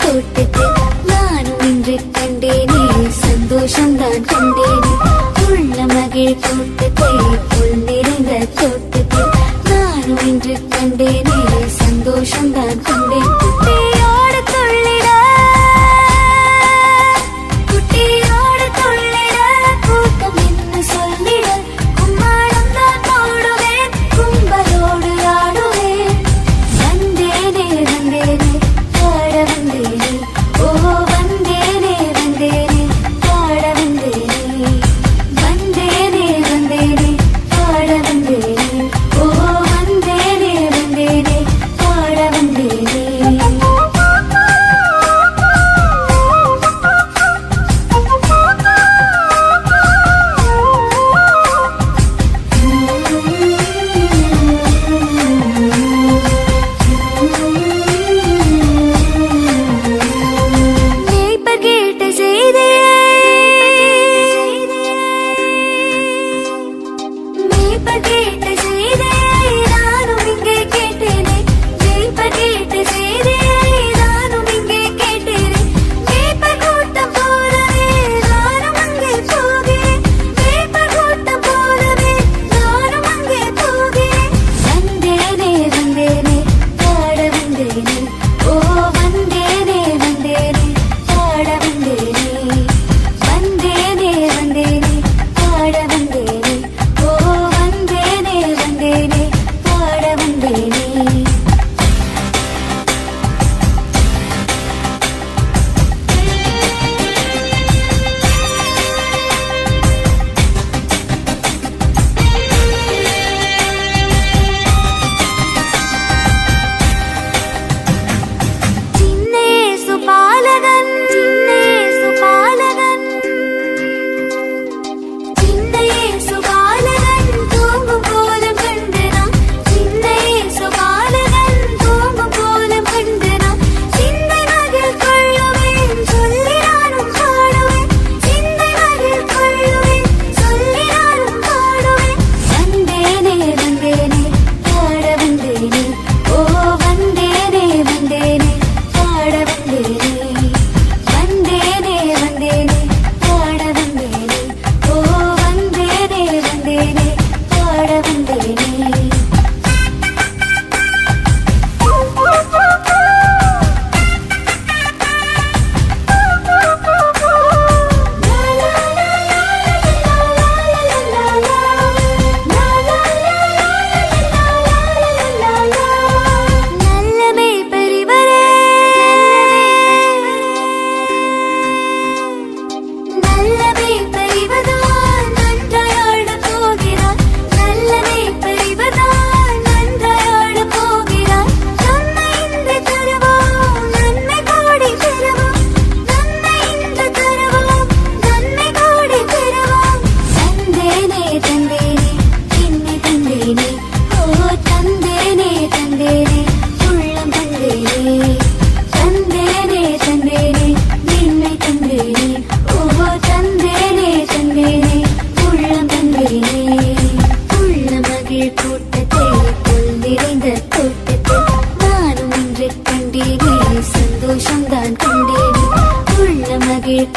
தோட்டத்தில் நானும் இன்று கண்டேனே சந்தோஷம்தான் கண்டேனே. உள்ள மகிழ் தோட்டத்தை புல் நிறைந்த தோட்டத்தில் நானும் இன்று கண்டேனே சந்தோஷம்தான் கண்டேன். குட்டியோடு துள்ளிட குட்டியோடு துள்ளிட கூட்டம் என்ன சொல்லிட கும்மாளம் தான் போடுவேன் கும்பலோடு ஆடுவேன். வந்தேனே வந்தேனே பாட வந்தேனே ஓ வந்தேனே வந்தேனே பாட வந்தேனே. வந்தேனே வந்தேனே பாட வந்தேனே ஓ வந்தேனே வந்தேனே பாட வந்தேனே. மேய்ப்பர் கேட்ட செய்தியை மேய்ப்பர் கேட்ட செய்தியை நானும் இங்கே கேட்டேனே. மேய்ப்பர் கேட்ட செய்தியை நானும் இங்கே கேட்டேனே. மேய்ப்பர் கூட்டம் போலவே நானும் அங்கே போகிறேன். மேய்ப்பர் கூட்டம் போலவே நானும் அங்கே போகிறேன். வந்தேனே வந்தேனே பாட வந்தேனே ஓ வந்தேனே வந்தேனே பாட வந்தேனே. வந்தேனே வந்தேனே பாட வந்தேனே ஓ வந்தேனே வந்தேனே பாட வந்தேனே. சின்னேசு பாலகன் சின்னேசு பாலகன் சின்னேசு பாலகன் தூங்கும் கோலம் கண்டனாம். சின்னேசு பாலகன் தூங்கும் கோலம் கண்டனாம். சிந்தை மகிழ் கொள்ளுவேன் சொல்லி நானும் பாடுவேன். சிந்தை மகிழ் கொள்ளுவேன் சொல்லி நானும் பாடுவேன். வந்தேனே வந்தேனே பாட வந்தேனே ஓ வந்தேனே வந்தேனே பாட வந்தேனே. வந்தேனே வந்தேனே பாட வந்தேனே ஓ வந்தேனே வந்தேனே பாட வந்தேனே. நல்ல மேய்ப்பர் இவரே நல்ல மேய்ப்பர் இவர்தான் நன்றாய் ஆடப் போகிறார். நல்ல மேய்ப்பர் இவர்தான் நன்றாய் ஆடப் போகிறார். நன்மை இன்று தருவோம் நன்மை கோடி பெறுவோம். நன்மை இன்று தருவோம் நன்மை கோடி பெறுவோம். தந்தேனே தந்தேனே என்னை தந்தேனே ஓ தந்தேனே தந்தேனே உள்ளம் தந்தேனே. தந்தேனே தந்தேனே என்னை தந்தேனே ஓ தந்தேனே தந்தேனே உள்ளம் தந்தேனே. உள்ள மகிழ் கூட்டத்தை புல் நிறைந்த தோட்டத்தில் நானும் இன்று கண்டேனே சந்தோஷம்தான் கண்டேனே. உள்ள மகிழ்